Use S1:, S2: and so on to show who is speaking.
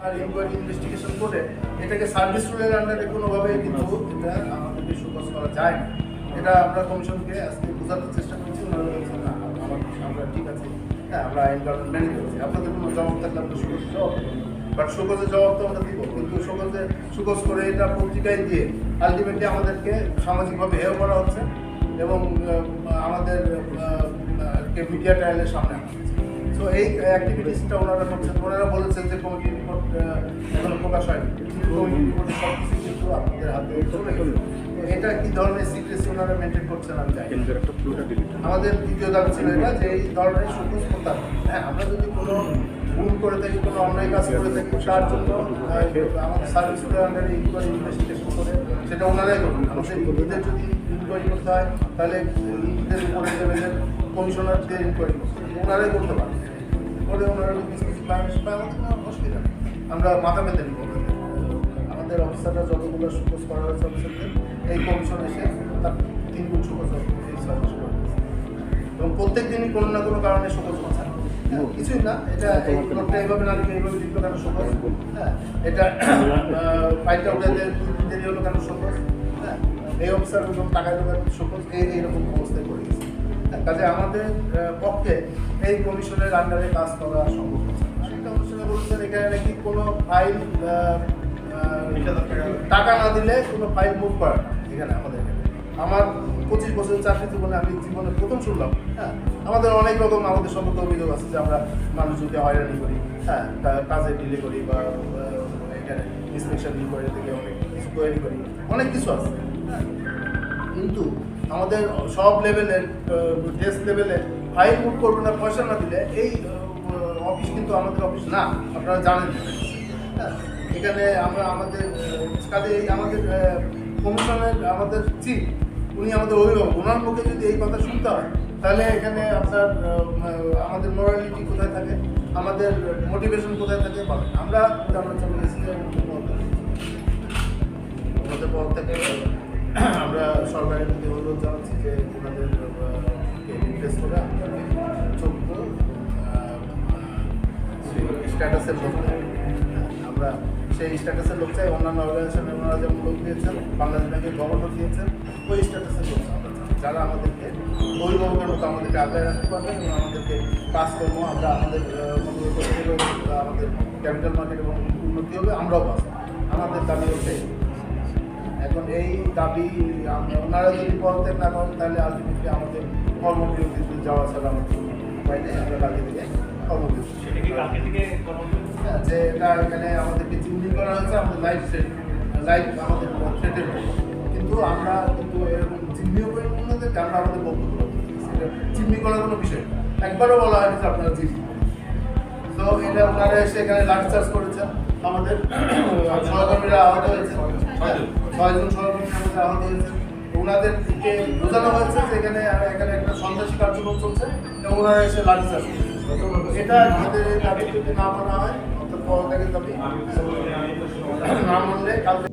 S1: আর inquiry investigation করে এটাকে service রুলের আন্ডারে কোনোভাবে কিন্তু এটা আমাদেরকে শোকজ করা যায় না। এটা আমরা কমিশনকে আজকে বোঝাতে চেষ্টা করছি, ওনারা বলছেন না আমরা ঠিক আছে, হ্যাঁ আমরা আইন কানুন মেনে করছি, আপনাদের কোনো জবাব থাকলে আমরা শোকজ জবাব দেবো, বাট শোকজের জবাব তো আমরা দিব, কিন্তু শোকজ করে এটা পত্রিকায় দিয়ে আলটিমেটলি আমাদেরকে সামাজিকভাবে হেয় করা হচ্ছে এবং আমাদের মিডিয়া ট্রায়ালের সামনে আনা হচ্ছে। তো এই অ্যাক্টিভিটিসটা ওনারা করছেন। ওনারা বলেছেন যে কমিটি রিপোর্ট এখনো প্রকাশ হয়নি, কিন্তু কমিটি রিপোর্টে সব কিছু কিন্তু আপনাদের হাতে চলে গেল। তো এটা কি ধরনের সিক্রেসি ওনারা মেনটেন করছেন আমি জানি। আমাদের দ্বিতীয় দাবি ছিল এটা যে এই ধরনের শোকজ করতে হবে। হ্যাঁ, আমরা যদি কোনো ভুল করে থাকি, কোনো অন্যায় কাজ করে থাকি, তার জন্য আমাদের সার্ভিস আন্ডারে ইনকোয়ারি ইনভেস্টিগেশন করে সেটা ওনারাই করবেন। আমাদের ইন্ডিদের যদি ইনকোয়ারি করতে হয় তাহলে ইন্ডিদের উপরে লেভেলের কমিশনারদের ইনকোয়ারি ওনারাই করতে পারেন। করে ওনারা কিছু অসুবিধা নেই, আমরা মাথা পেতে নিব। আমাদের অফিসাররা যতগুলো শোকজ করা হয়েছে অফিসারদের এই কমিশন এসে তার 3 গুণ শোকজ এই সার্ভিস করে এবং প্রত্যেক দিনই কোনো না কোনো কারণে শোকজ করছে। কিছুই না, এটা এইভাবে না লিখে এইভাবে লিখলো কেন শোকজ, হ্যাঁ এটা ফাইলটা উঠে দেরি হলো কেন শোকজ, হ্যাঁ এই অফিসার টাকা দেওয়ার শোকজ এইরকম অবস্থায় করে গেছে। কাজে আমাদের পক্ষে এই কমিশনের আন্ডারে কাজ করা সম্ভব হচ্ছে। শিক্ষা কমিশনে বলছেন এখানে নাকি কোনো ফাইল টাকা না দিলে কোনো ফাইল মুভ করে না এখানে আমাদের এখানে। আমার 25 বছরের চাকরি জীবনে আমি জীবনে প্রথম শুনলাম। হ্যাঁ, আমাদের অনেক রকম আমাদের সম্পর্কে অভিযোগ আছে যে আমরা মানুষজনকে হয়রানি করি, হ্যাঁ কাজে ডিলে করি বা এখানে ইন্সপেকশন ইনকোয়ারি থেকে অনেক কিছু তৈরি করি, অনেক কিছু আছে। হ্যাঁ, কিন্তু আমাদের সব লেভেলের ডেস্ক লেভেলে ফাইল মুভ করবে না পয়সা না দিলে এই অফিস কিন্তু আমাদের অফিস না, আপনারা জানেন। হ্যাঁ, এখানে আমরা আমাদের কাজে আমাদের কমিশনের আমাদের চিফ উনি আমাদের অভিভাবক, ওনার মুখে যদি এই কথা শুনতে হয় তাহলে এখানে আপনার আমাদের মোরালিটি কোথায় থাকে, আমাদের মোটিভেশন কোথায় থাকে বলেন। আমরা চলে গেছি আমাদের পর থেকে আমরা সরকারের প্রতি অনুরোধ জানাচ্ছি যে ওনাদের রিপ্লেস করে যোগ্য স্ট্যাটাসের লোক চাই। আমরা সেই স্ট্যাটাসের লোক চাই। অন্যান্য অর্গানাইজেশনের ওনারা যেমন লোক দিয়েছেন, বাংলাদেশ ব্যাংকের গভর্নর দিয়েছেন, ওই স্ট্যাটাসের লোক আমরা চাই, যারা আমাদেরকে অভিভাবকের মতো আমাদেরকে আগ্রহ রাখতে পারবেন এবং আমাদেরকে কাজকর্ম আমরা আমাদের আমাদের ক্যাপিটাল মার্কেট এবং উন্নতি হবে, আমরাও পাবো। আমাদের দাবি হচ্ছে এখন এই দাবি ওনারা যদি পদত্যাগ না করেন তাহলে আলটিমেটলি আমাদের কর্মবিরতিতে যাওয়া ছাড়া আমাদের উপায় নেই। আমরা কালকে থেকে কর্মবিরতি, হ্যাঁ যে এটা এখানে আমাদেরকে চিহ্নি করা হয়েছে, আমাদের লাইফ আমাদের থ্রেটের মতো, কিন্তু আমরা কিন্তু এরকম চিহ্নিও করি ওনাদেরকে, আমরা আমাদের বক্তব্য সেটা চিহ্নি করার কোনো বিষয় একবারও বলা হয়নি যে আপনারা চিহ্নি। তো এটা ওনারা এসে এখানে লাঠিচার্জ করেছেন, আমাদের সহকর্মীরা আহত হয়েছে, 6 জন সহকর্মী আমাদের আহত হয়েছে। ওনাদেরকে বোঝানো হয়েছে যে এখানে একটা সন্ত্রাসী কার্যক্রম চলছে এবং ওনারা এসে লাঠিচার্জ করছে। এটা আমাদের দাবি যদি না মানা হয় অর্থাৎ পদত্যাগের দাবি না মানলে কালকে